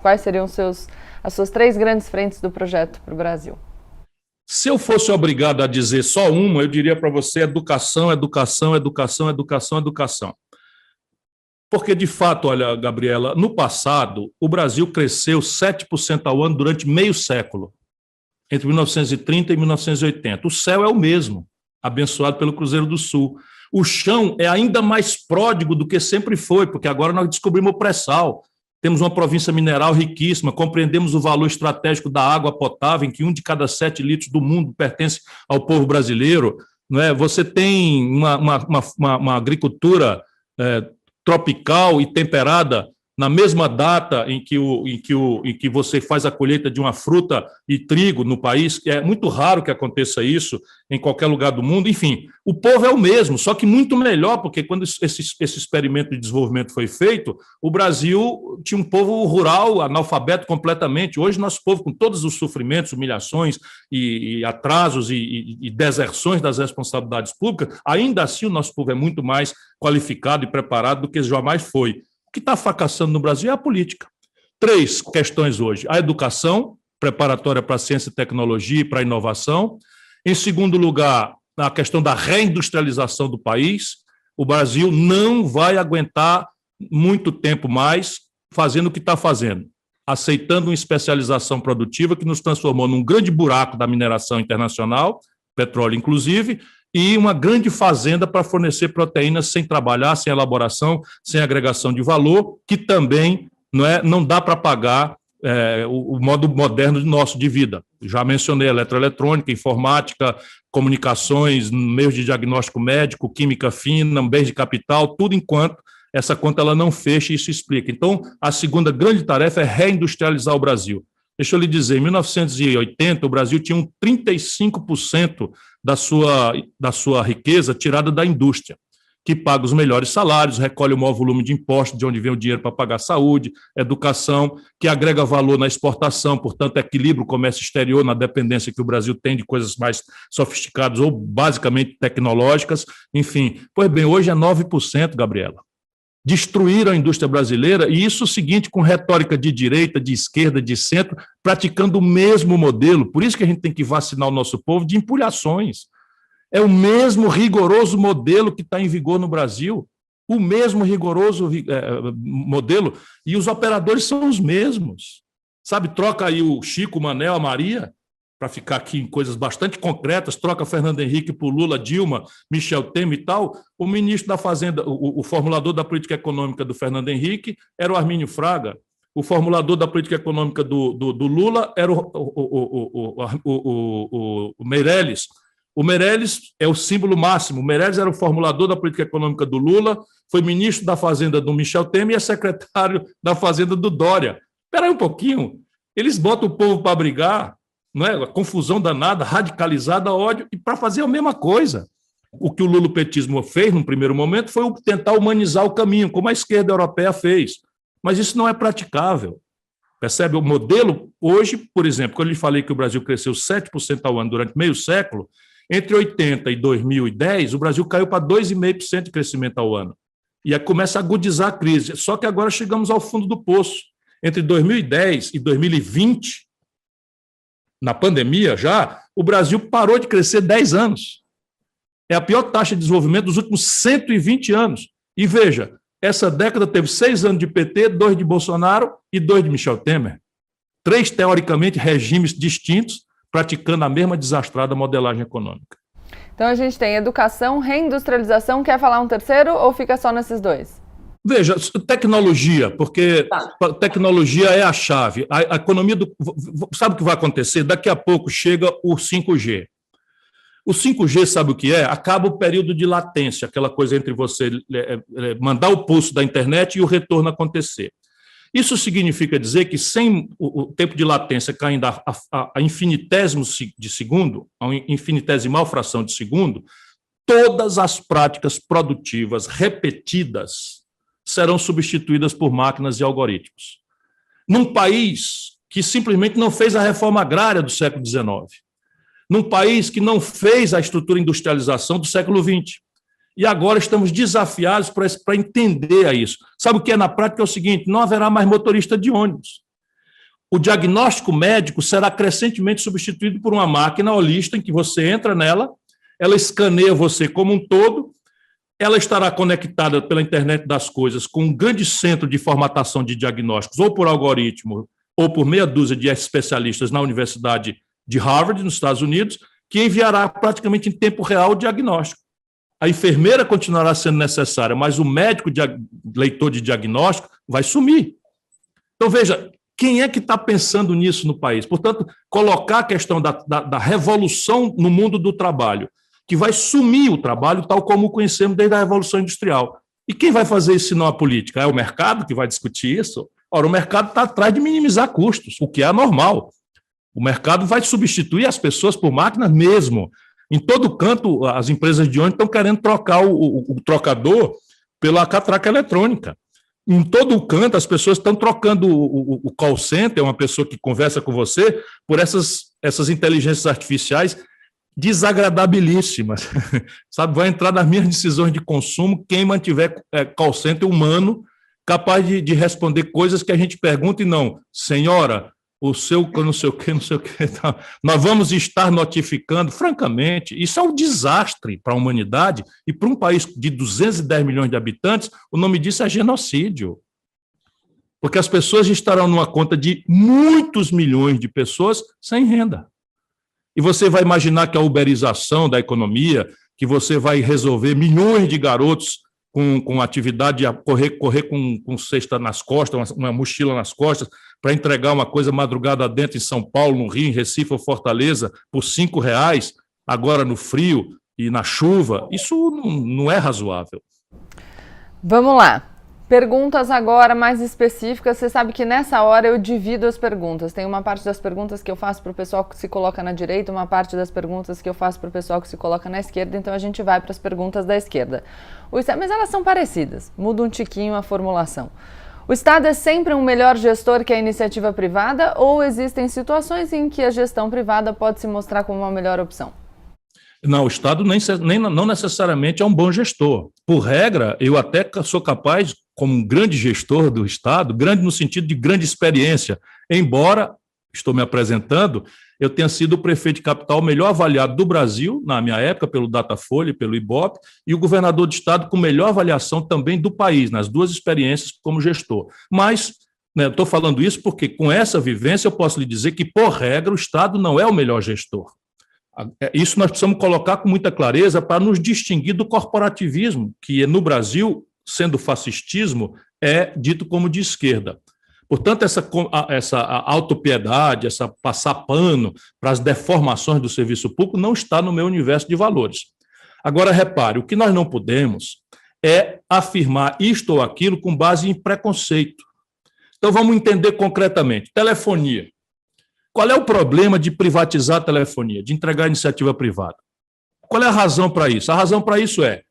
Quais seriam as suas 3 grandes frentes do projeto para o Brasil? Se eu fosse obrigado a dizer só uma, eu diria para você educação, educação, educação, educação, educação. Porque, de fato, olha, Gabriela, no passado, o Brasil cresceu 7% ao ano durante meio século, entre 1930 e 1980. O céu é o mesmo, abençoado pelo Cruzeiro do Sul. O chão é ainda mais pródigo do que sempre foi, porque agora nós descobrimos o pré-sal. Temos uma província mineral riquíssima, compreendemos o valor estratégico da água potável, em que 1 de cada 7 litros do mundo pertence ao povo brasileiro. Não é? Você tem uma agricultura tropical e temperada na mesma data em que você faz a colheita de uma fruta e trigo no país, que é muito raro que aconteça isso em qualquer lugar do mundo. Enfim, o povo é o mesmo, só que muito melhor, porque quando esse experimento de desenvolvimento foi feito, o Brasil tinha um povo rural, analfabeto completamente. Hoje, nosso povo, com todos os sofrimentos, humilhações e atrasos e deserções das responsabilidades públicas, ainda assim o nosso povo é muito mais qualificado e preparado do que jamais foi. O que está fracassando no Brasil é a política. 3 questões hoje. A educação, preparatória para a ciência e tecnologia e para a inovação. Em segundo lugar, a questão da reindustrialização do país. O Brasil não vai aguentar muito tempo mais fazendo o que está fazendo, aceitando uma especialização produtiva que nos transformou num grande buraco da mineração internacional, petróleo inclusive, e uma grande fazenda para fornecer proteínas sem trabalhar, sem elaboração, sem agregação de valor, que também não dá para pagar o modo moderno nosso de vida. Já mencionei eletroeletrônica, informática, comunicações, meios de diagnóstico médico, química fina, bens de capital, tudo enquanto essa conta ela não fecha, e isso explica. Então, a segunda grande tarefa é reindustrializar o Brasil. Deixa eu lhe dizer, em 1980, o Brasil tinha 35% da sua riqueza tirada da indústria, que paga os melhores salários, recolhe o maior volume de impostos, de onde vem o dinheiro para pagar saúde, educação, que agrega valor na exportação, portanto, equilibra o comércio exterior na dependência que o Brasil tem de coisas mais sofisticadas ou basicamente tecnológicas. Enfim, pois bem, hoje é 9%, Gabriela. Destruíram a indústria brasileira, e isso é o seguinte, com retórica de direita, de esquerda, de centro, praticando o mesmo modelo. Por isso que a gente tem que vacinar o nosso povo de empulhações. É o mesmo rigoroso modelo que está em vigor no Brasil, o mesmo rigoroso modelo, e os operadores são os mesmos. Sabe, troca aí o Chico, o Manel, a Maria, para ficar aqui em coisas bastante concretas, troca Fernando Henrique por Lula, Dilma, Michel Temer e tal. O ministro da Fazenda, o formulador da política econômica do Fernando Henrique era o Armínio Fraga. O formulador da política econômica do Lula era o Meirelles. O Meirelles é o símbolo máximo. O Meirelles era o formulador da política econômica do Lula, foi ministro da Fazenda do Michel Temer e é secretário da Fazenda do Dória. Espera aí um pouquinho. Eles botam o povo para brigar, não é? A confusão danada, radicalizada, ódio, e para fazer a mesma coisa. O que o lulopetismo fez, num primeiro momento, foi tentar humanizar o caminho, como a esquerda europeia fez. Mas isso não é praticável. Percebe? O modelo, hoje, por exemplo, quando eu lhe falei que o Brasil cresceu 7% ao ano durante meio século, entre 80 e 2010, o Brasil caiu para 2,5% de crescimento ao ano. E aí começa a agudizar a crise. Só que agora chegamos ao fundo do poço. Entre 2010 e 2020, na pandemia já, o Brasil parou de crescer 10 anos. É a pior taxa de desenvolvimento dos últimos 120 anos. E veja, essa década teve 6 anos de PT, 2 de Bolsonaro e 2 de Michel Temer. 3, teoricamente, regimes distintos, praticando a mesma desastrada modelagem econômica. Então a gente tem educação, reindustrialização. Quer falar um terceiro ou fica só nesses 2? Veja, tecnologia, porque tecnologia é a chave. A economia sabe o que vai acontecer? Daqui a pouco chega o 5G. O 5G, sabe o que é? Acaba o período de latência, aquela coisa entre você mandar o pulso da internet e o retorno acontecer. Isso significa dizer que sem o tempo de latência caindo a infinitésimos de segundo, a infinitesimal fração de segundo, todas as práticas produtivas repetidas serão substituídas por máquinas e algoritmos. Num país que simplesmente não fez a reforma agrária do século XIX, num país que não fez a estrutura industrialização do século XX. E agora estamos desafiados para entender isso. Sabe o que é na prática? É o seguinte, não haverá mais motorista de ônibus. o diagnóstico médico será crescentemente substituído por uma máquina holista em que você entra nela, ela escaneia você como um todo, ela estará conectada pela internet das coisas com um grande centro de formatação de diagnósticos, ou por algoritmo, ou por meia dúzia de especialistas na Universidade de Harvard, nos Estados Unidos, que enviará praticamente em tempo real o diagnóstico. A enfermeira continuará sendo necessária, mas o médico leitor de diagnóstico vai sumir. Então, veja, quem é que está pensando nisso no país? Portanto, colocar a questão da revolução no mundo do trabalho, que vai sumir o trabalho tal como o conhecemos desde a Revolução Industrial. E quem vai fazer isso se não a política? É o mercado que vai discutir isso? Ora, o mercado está atrás de minimizar custos, o que é anormal. O mercado vai substituir as pessoas por máquinas mesmo. Em todo canto, as empresas de ônibus estão querendo trocar o trocador pela catraca eletrônica. Em todo canto, as pessoas estão trocando o call center, uma pessoa que conversa com você, por essas inteligências artificiais desagradabilíssimas. Sabe, vai entrar nas minhas decisões de consumo quem mantiver call center humano capaz de responder coisas que a gente pergunta e não, senhora, o seu não sei o quê, não sei o quê. Tá. Nós vamos estar notificando, francamente, isso é um desastre para a humanidade e para um país de 210 milhões de habitantes, o nome disso é genocídio. Porque as pessoas estarão numa conta de muitos milhões de pessoas sem renda. E você vai imaginar que a uberização da economia, que você vai resolver milhões de garotos com atividade a correr com cesta nas costas, uma mochila nas costas, para entregar uma coisa madrugada dentro em São Paulo, no Rio, em Recife ou Fortaleza, por R$5, agora no frio e na chuva, isso não é razoável. Vamos lá. Perguntas agora mais específicas. Você sabe que nessa hora eu divido as perguntas. Tem uma parte das perguntas que eu faço para o pessoal que se coloca na direita, uma parte das perguntas que eu faço para o pessoal que se coloca na esquerda, então a gente vai para as perguntas da esquerda. Mas elas são parecidas, muda um tiquinho a formulação. O Estado é sempre um melhor gestor que a iniciativa privada ou existem situações em que a gestão privada pode se mostrar como uma melhor opção? Não, o Estado não necessariamente é um bom gestor. Por regra, eu até sou capaz, como um grande gestor do Estado, grande no sentido de grande experiência, embora, estou me apresentando, eu tenha sido o prefeito de capital melhor avaliado do Brasil, na minha época, pelo Datafolha e pelo Ibope, e o governador de Estado com melhor avaliação também do país, nas duas experiências como gestor. Mas, estou falando isso porque, com essa vivência, eu posso lhe dizer que, por regra, o Estado não é o melhor gestor. Isso nós precisamos colocar com muita clareza para nos distinguir do corporativismo, que no Brasil, sendo fascistismo, é dito como de esquerda. Portanto, essa autopiedade, essa passar pano para as deformações do serviço público não está no meu universo de valores. Agora, repare, o que nós não podemos é afirmar isto ou aquilo com base em preconceito. Então, vamos entender concretamente. Telefonia. Qual é o problema de privatizar a telefonia, de entregar a iniciativa privada? Qual é a razão para isso? A razão para isso é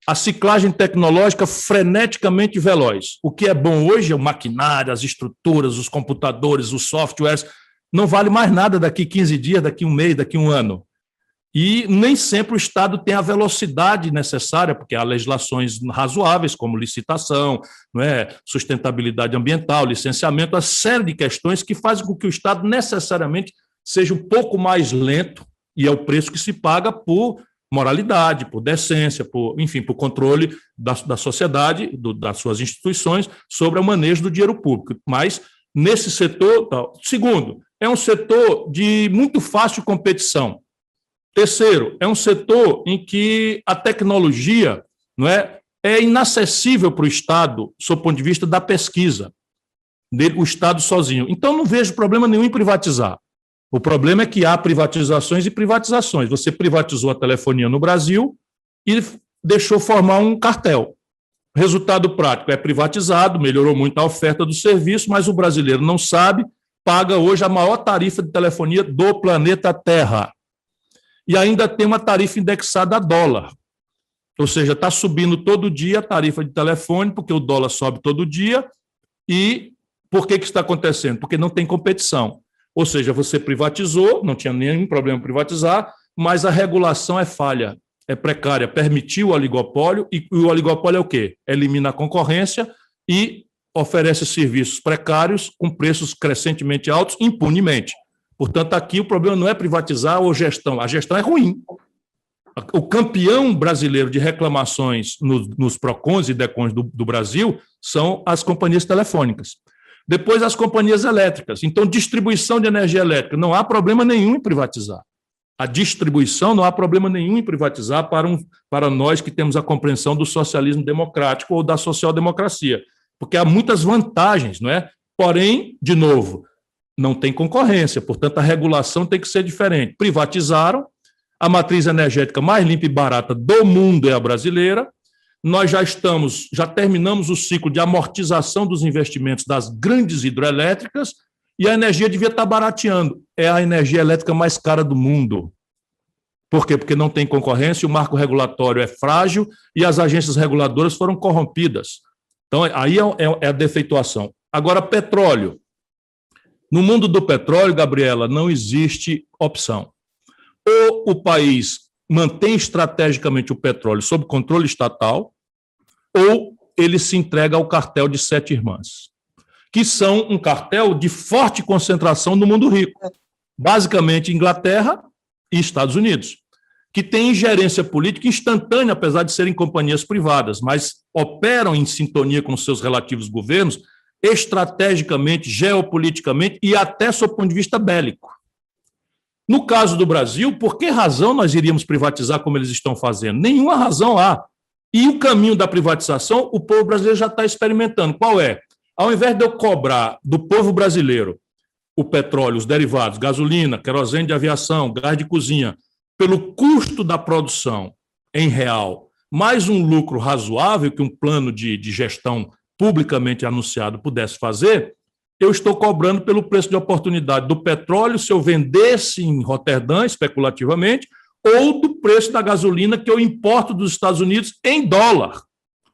a ciclagem tecnológica freneticamente veloz. O que é bom hoje é o maquinário, as estruturas, os computadores, os softwares, não vale mais nada daqui 15 dias, daqui um mês, daqui um ano. E nem sempre o Estado tem a velocidade necessária, porque há legislações razoáveis, como licitação, não é? Sustentabilidade ambiental, licenciamento, uma série de questões que fazem com que o Estado necessariamente seja um pouco mais lento, e é o preço que se paga por moralidade, por decência, por controle da sociedade, das suas instituições, sobre o manejo do dinheiro público. Mas, nesse setor... Segundo, é um setor de muito fácil competição. Terceiro, é um setor em que a tecnologia é inacessível para o Estado, sob o ponto de vista da pesquisa, o Estado sozinho. Então, não vejo problema nenhum em privatizar. O problema é que há privatizações e privatizações. Você privatizou a telefonia no Brasil e deixou formar um cartel. Resultado prático, é privatizado, melhorou muito a oferta do serviço, mas o brasileiro não sabe, paga hoje a maior tarifa de telefonia do planeta Terra. E ainda tem uma tarifa indexada a dólar. Ou seja, está subindo todo dia a tarifa de telefone, porque o dólar sobe todo dia. E por que está acontecendo? Porque não tem competição. Ou seja, você privatizou, não tinha nenhum problema em privatizar, mas a regulação é falha, é precária, permitiu o oligopólio, e o oligopólio é o quê? Elimina a concorrência e oferece serviços precários com preços crescentemente altos impunemente. Portanto, aqui o problema não é privatizar ou gestão, a gestão é ruim. O campeão brasileiro de reclamações nos PROCONs e DECONs do Brasil são as companhias telefônicas. Depois, as companhias elétricas. Então, distribuição de energia elétrica, não há problema nenhum em privatizar. A distribuição não há problema nenhum em privatizar para nós que temos a compreensão do socialismo democrático ou da social-democracia, porque há muitas vantagens, não é? Porém, de novo, não tem concorrência, portanto, a regulação tem que ser diferente. Privatizaram, a matriz energética mais limpa e barata do mundo é a brasileira. Nós já terminamos o ciclo de amortização dos investimentos das grandes hidrelétricas e a energia devia estar barateando. É a energia elétrica mais cara do mundo. Por quê? Porque não tem concorrência, o marco regulatório é frágil e as agências reguladoras foram corrompidas. Então, aí é a defeituação. Agora, petróleo. No mundo do petróleo, Gabriela, não existe opção. Ou o país mantém estrategicamente o petróleo sob controle estatal, ou ele se entrega ao cartel de Sete Irmãs, que são um cartel de forte concentração no mundo rico, basicamente Inglaterra e Estados Unidos, que têm ingerência política instantânea, apesar de serem companhias privadas, mas operam em sintonia com seus relativos governos, estrategicamente, geopoliticamente e até sob o ponto de vista bélico. No caso do Brasil, por que razão nós iríamos privatizar como eles estão fazendo? Nenhuma razão há. E o caminho da privatização, o povo brasileiro já está experimentando. Qual é? Ao invés de eu cobrar do povo brasileiro o petróleo, os derivados, gasolina, querosene de aviação, gás de cozinha, pelo custo da produção em real, mais um lucro razoável que um plano de gestão publicamente anunciado pudesse fazer, eu estou cobrando pelo preço de oportunidade do petróleo, se eu vendesse em Roterdã, especulativamente, ou do preço da gasolina que eu importo dos Estados Unidos em dólar.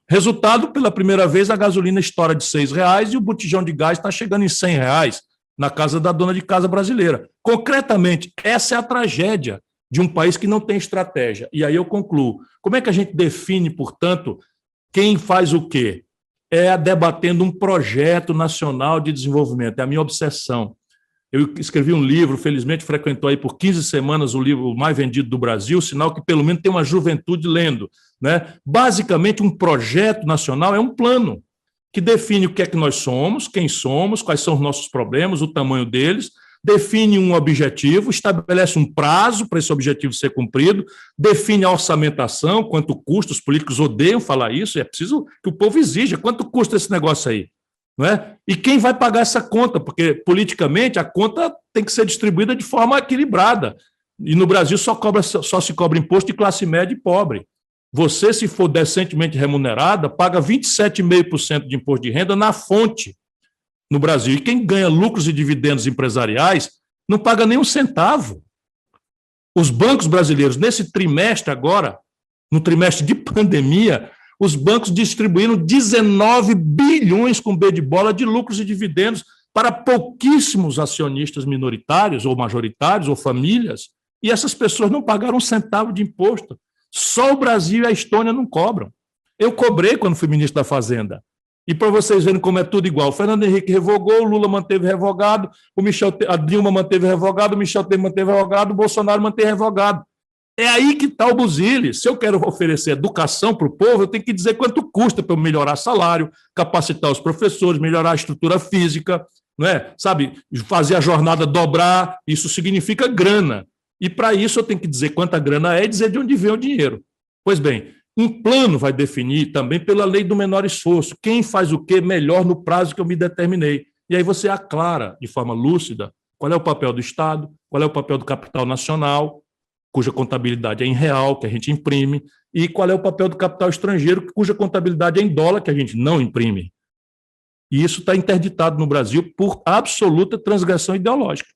Resultado, pela primeira vez, a gasolina estoura de R$6 e o botijão de gás está chegando em R$100 na casa da dona de casa brasileira. Concretamente, essa é a tragédia de um país que não tem estratégia. E aí eu concluo. Como é que a gente define, portanto, quem faz o quê? É debatendo um projeto nacional de desenvolvimento. É a minha obsessão. Eu escrevi um livro, felizmente frequentou aí por 15 semanas o livro mais vendido do Brasil, sinal que pelo menos tem uma juventude lendo, né? Basicamente, um projeto nacional é um plano que define o que é que nós somos, quem somos, quais são os nossos problemas, o tamanho deles, define um objetivo, estabelece um prazo para esse objetivo ser cumprido, define a orçamentação, quanto custa, os políticos odeiam falar isso, é preciso que o povo exija, quanto custa esse negócio aí? Não é? E quem vai pagar essa conta? Porque, politicamente, a conta tem que ser distribuída de forma equilibrada. E no Brasil só se cobra imposto de classe média e pobre. Você, se for decentemente remunerada, paga 27,5% de imposto de renda na fonte no Brasil. E quem ganha lucros e dividendos empresariais não paga nem um centavo. Os bancos brasileiros, nesse trimestre agora, no trimestre de pandemia, os bancos distribuíram 19 bilhões com B de bola de lucros e dividendos para pouquíssimos acionistas minoritários ou majoritários ou famílias, e essas pessoas não pagaram um centavo de imposto. Só o Brasil e a Estônia não cobram. Eu cobrei quando fui ministro da Fazenda. E para vocês verem como é tudo igual, o Fernando Henrique revogou, o Lula manteve revogado, a Dilma manteve revogado, o Michel Temer manteve revogado, o Bolsonaro manteve revogado. É aí que está o buzile. Se eu quero oferecer educação para o povo, eu tenho que dizer quanto custa para eu melhorar salário, capacitar os professores, melhorar a estrutura física, não é? Sabe, fazer a jornada dobrar, isso significa grana. E para isso eu tenho que dizer quanta grana é e dizer de onde vem o dinheiro. Pois bem, um plano vai definir também pela lei do menor esforço, quem faz o quê melhor no prazo que eu me determinei. E aí você aclara de forma lúcida qual é o papel do Estado, qual é o papel do capital nacional, cuja contabilidade é em real, que a gente imprime, e qual é o papel do capital estrangeiro, cuja contabilidade é em dólar, que a gente não imprime. E isso está interditado no Brasil por absoluta transgressão ideológica.